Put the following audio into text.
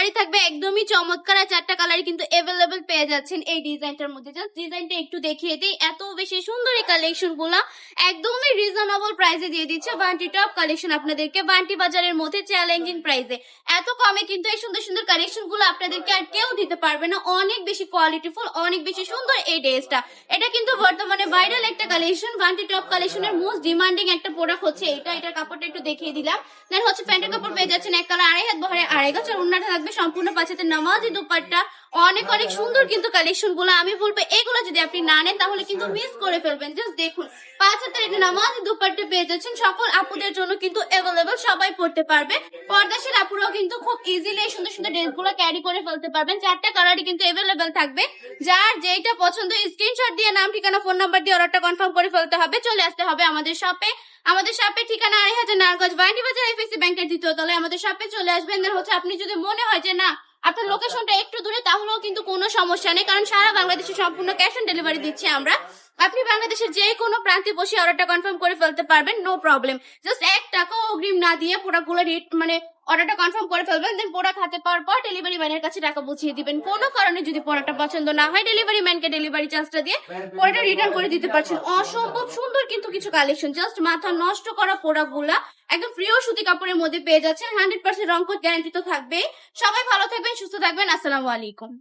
Delivery থাকবে একদমই চমৎকার। আর 4টা কালারই কিন্তু अवेलेबल পেয়ে যাচ্ছেন এই ডিজাইনটার মধ্যে। জাস্ট ডিজাইনটা একটু দেখিয়ে দিই, এত বেশি সুন্দর এই কালেকশন গুলা একদমই রিজনেবল প্রাইসে দিয়ে দিচ্ছে বান্টি টপ কালেকশন আপনাদেরকে, বান্টি বাজারের মধ্যে চ্যালেঞ্জিং প্রাইসে। এত কমে কিন্তু এই সুন্দর সুন্দর কালেকশন গুলো আপনাদেরকে আর কেউ দিতে পারবে না। অনেক বেশি কোয়ালিটিফুল, অনেক বেশি সুন্দর এই ড্রেসটা। এটা কিন্তু বর্তমানে ভাইরাল একটা কালেকশন, বান্টি টপ কালেকশনের মোস্ট ডিমান্ডিং একটা প্রোডাক্ট হচ্ছে এটা। এটার কাপড়টা একটু দেখিয়ে দিলাম। দেন হচ্ছে প্যান্টের কাপড় পেয়ে যাচ্ছেন এক কালার, আড়াই হাত বহরে আড়াই গজ। আর ওন্নাটা থাকবে সম্পূর্ণ 5 হাতের নামাজি দুপাট্টা। অনেক অনেক সুন্দর কিন্তু কালেকশন গুলো। আমি বলবো এগুলো যদি আপনি না নেন তাহলে কিন্তু মিস করে ফেলবেন। জাস্ট দেখুন 5 হাতের একটা নামাজি দুপাট্টা পেয়ে যাচ্ছেন। সকল আপুদের জন্য কিন্তু अवेलेबल, সবাই পড়তে পারবে। পর্দাশীল আপুরাও কিন্তু খুব ইজিলি এই সুন্দর সুন্দর ড্রেস গুলো ক্যারি করে ফেলতে পারবেন। 4টা কালারই কিন্তু अवेलेबल থাকবে। যার যেটা পছন্দ স্ক্রিনশট দিয়ে নাম ঠিকানা ফোন নাম্বার দিয়ে অর্ডারটা কনফার্ম করে ফেলতে হবে। চলে আসতে হবে আমাদের শপে। আমাদের শপের ঠিকানা 2500 নারায়ণগঞ্জ বান্টি বাজার এফএসসি ব্যাংকের 2য় তলায় আমাদের শপে চলে আসবেন। দেন হচ্ছে আপনি যদি মনে হয় যে না আপনার লোকেশনটা একটু দূরে, তাহলেও কিন্তু কোনো সমস্যা নেই, কারণ সারা বাংলাদেশে সম্পূর্ণ ক্যাশ অন ডেলিভারি দিচ্ছি আমরা। আপনি বাংলাদেশের যে কোনো প্রান্তে বসে অর্ডারটা কনফার্ম করে ফেলতে পারবেন, নো প্রবলেম। জাস্ট 1 টাকাও অগ্রিম না দিয়ে প্রোডাক্টগুলো মানে অর্ডারটা কনফার্ম করে ফেলবেন। দেন প্রোডাক্ট হাতে পাওয়ার পর ডেলিভারি ম্যানের কাছে টাকা বুঝিয়ে দিবেন। কোনো কারণে যদি প্রোডাক্টটা পছন্দ না হয় ডেলিভারি ম্যানকে ডেলিভারি চার্জটা দিয়ে প্রোডাক্টটা রিটার্ন করে দিতে পারছেন। অসম্ভব সুন্দর কিন্তু কিছু কালেকশন, জাস্ট মাথা নষ্ট করা প্রোডাক্টগুলা একদম প্রিয় সুতি কাপড়ের মধ্যে পেয়ে যাচ্ছেন। 100% রং কোড গ্যারান্টি তো থাকবেই। সবাই ভালো থাকবেন, সুস্থ থাকবেন। আসসালামু আলাইকুম।